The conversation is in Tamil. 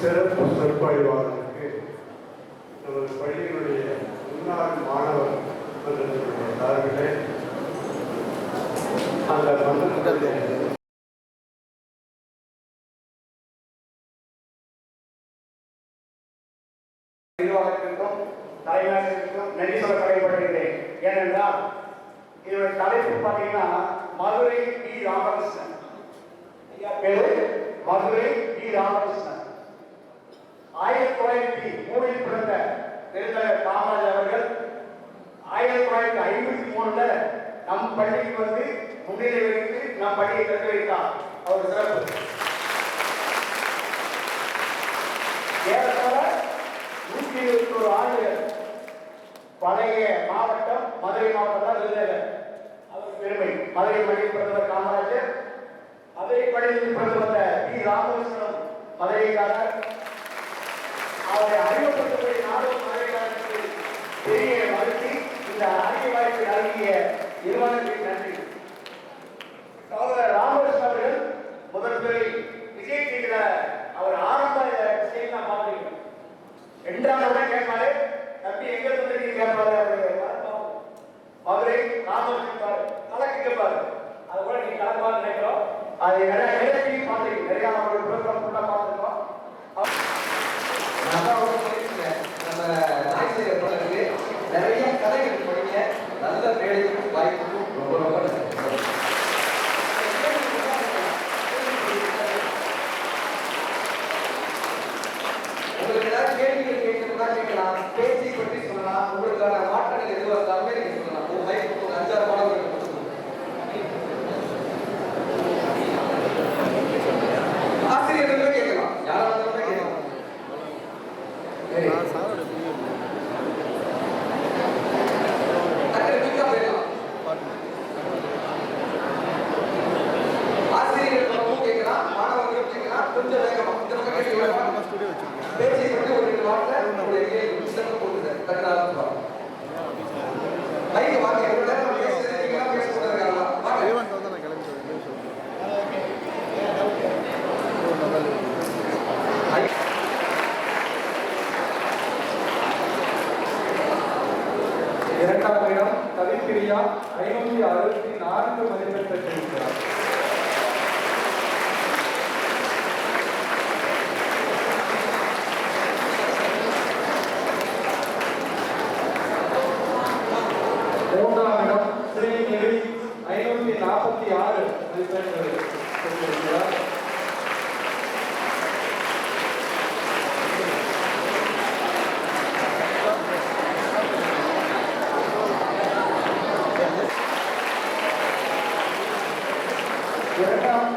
சிறப்பு சொற்பொழிவாளருக்கு நமது பள்ளியினுடைய முன்னாள் மாணவர் மன்றத்தினுடைய சார்பிலே அந்த மன்றத்தினுடைய நிர்வாகத்திற்கும் தலைமையாளர்களுக்கும் நன்றி சொல்ல கடமைப்பட்டிருக்கிறேன். ஏனென்றால் இதனுடைய தலைப்பு பார்த்தீங்கன்னா மதுரை டி ராமகிருஷ்ணன். பேரு மதுரை டி ராமகிருஷ்ணன். 1903 பிறந்த பெருந்தலைவர் காமராஜர் அவர்கள் 1953 நம் பள்ளிக்கு வந்து முன்னிலை வைத்து நம் பள்ளியை கற்று வைத்தார். அவர் சிறப்பு. ஏறத்தாழ 121 ஆண்டுகள் பழைய மாவட்டம் மதுரை மாவட்டம் தான் இருந்தது. அவர் பெருமை. மதுரை பள்ளியில் பிறந்தவர் காமராஜர், மதுரை பள்ளியில் பிறந்து வந்த டி ராமகிருஷ்ணன் மதுரைக்காரர். அவரை அறிமுகப்படுத்தக்கூடிய நாடும் மதுரைக்காரருக்கு பெரிய மகிழ்ச்சி. இந்த அறிவு வாய்ப்பை நல்கிய நிறுவனத்திற்கு நன்றி. ராமகிருஷ்ணன் அவர்கள் முதல் துறை விஜய் டிவியில அவர் ஆரம்ப செய்தி நான் பார்த்துருக்கேன். 2ஆவது கேட்பாரு, தம்பி எங்க வந்து கேட்பாரு, மதுரை ராமகிருஷ்ணன் கலக்கு கேட்பாரு. அது கூட நீங்க கலப்பாரு நினைக்கிறோம். அது நிறைய நிகழ்ச்சியும் பார்த்துருக்கீங்க. நிறைய அவருடைய ப்ரோக்ராம் ஃபுல்லாக பார்த்துருக்கோம். நம்ம நிறைய கதைகள் படிக்க நல்ல வேலைக்கும் வாய்ப்புக்கும் ரொம்ப ரொம்ப உங்களுக்கு ஏதாவது கேள்விகள் கேட்கணும்னா கேட்கலாம், பேச்சை பற்றி சொல்லலாம், உங்களுக்கான மாற்றங்கள் எதுவாக இருந்தாலுமே நீங்க சொல்லலாம். ஒரு வாய்ப்பு ஒரு 5-6 மாணவர்கள் ஆசிரியர்களுமே கேட்கலாம், யாராவது கேட்கலாம். ஆசிரியர்களும் கேட்கலாம், மாணவர்களும் கேட்கலாம். கொஞ்சம் வேகமா பேச்சை பற்றி ஒரு 2 வார்த்தை உங்களுக்கு புத்தகம் கொடுக்குது. தகராறு மைக்கு வாங்க. எவ்வளவு நேரம் பேசுறது நீங்க பேச போறீங்களா? இரண்டாம் இடம் கவிப்பிரியா 564 மதிப்பெண் பெற்றிருக்கிறார். மூன்றாம் இடம் ஸ்ரீநிதி 546 மதிப்பெண்கள் பெற்றிருக்கிறார். இரண்டாம்